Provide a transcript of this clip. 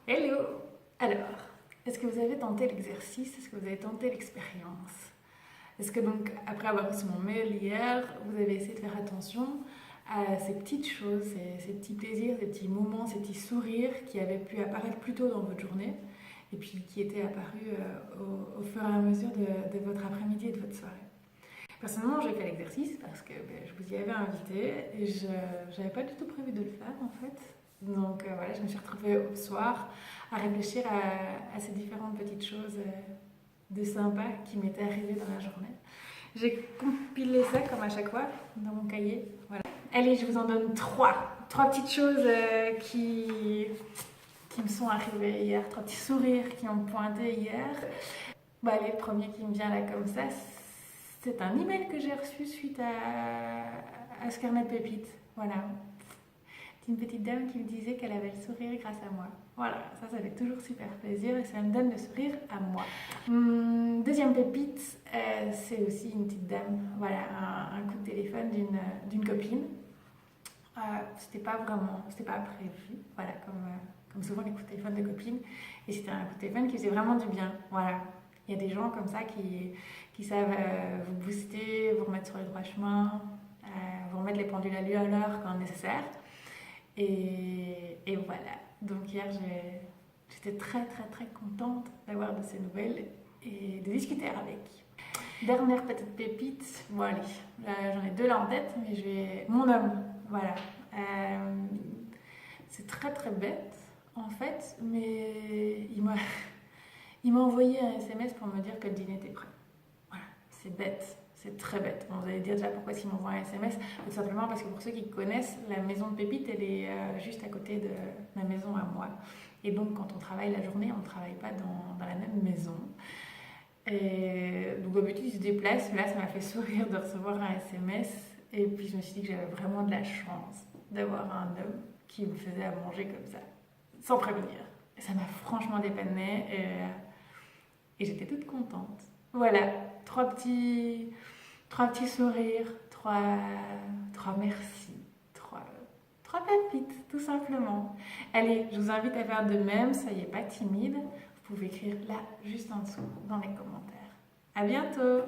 Hello! Alors, est-ce que vous avez tenté l'exercice? Est-ce que vous avez tenté l'expérience? Est-ce que donc, après avoir reçu mon mail hier, vous avez essayé de faire attention à ces petites choses, ces petits plaisirs, ces petits moments, ces petits sourires qui avaient pu apparaître plus tôt dans votre journée et puis qui étaient apparus au fur et à mesure de votre après-midi et de votre soirée? Personnellement, j'ai fait l'exercice parce que je vous y avais invité et je n'avais pas du tout prévu de le faire en fait. Donc voilà, je me suis retrouvée au soir à réfléchir à ces différentes petites choses de sympa qui m'étaient arrivées dans la journée. J'ai compilé ça comme à chaque fois dans mon cahier. Voilà. Allez, je vous en donne trois petites choses qui me sont arrivées hier, trois petits sourires qui ont pointé hier. Bon, allez, le premier qui me vient là comme ça, c'est un email que j'ai reçu suite à ce carnet de pépites. Voilà. C'est une petite dame qui me disait qu'elle avait le sourire grâce à moi. Voilà, ça fait toujours super plaisir et ça me donne le sourire à moi. Deuxième pépite, c'est aussi une petite dame. Voilà, un coup de téléphone d'une copine. C'était pas prévu, voilà, comme souvent les coups de téléphone de copines. Et c'était un coup de téléphone qui faisait vraiment du bien. Voilà. Il y a des gens comme ça qui savent vous booster, vous remettre sur le droit chemin, vous remettre les pendules à l'heure quand nécessaire. Et voilà. Donc hier, j'étais très contente d'avoir de ces nouvelles et de discuter avec. Dernière petite pépite. Bon allez, j'en ai deux là en tête, mais je vais... Mon homme, voilà. C'est très bête en fait, mais il m'a envoyé un SMS pour me dire que le dîner était prêt. Voilà, c'est bête, c'est très bête. Bon, vous allez dire déjà pourquoi il m'envoie un SMS. Tout simplement parce que pour ceux qui connaissent, la maison de Pépite, elle est juste à côté de ma maison à moi. Et donc quand on travaille la journée, on ne travaille pas dans la même maison. Et donc d'habitude il se déplace, mais là ça m'a fait sourire de recevoir un SMS. Et puis je me suis dit que j'avais vraiment de la chance d'avoir un homme qui me faisait à manger comme ça, sans prévenir. Et ça m'a franchement dépannée et j'étais toute contente. Voilà, trois petits sourires, trois merci, trois pépites, tout simplement. Allez, je vous invite à faire de même, soyez pas timide. Vous pouvez écrire là, juste en dessous, dans les commentaires. À bientôt!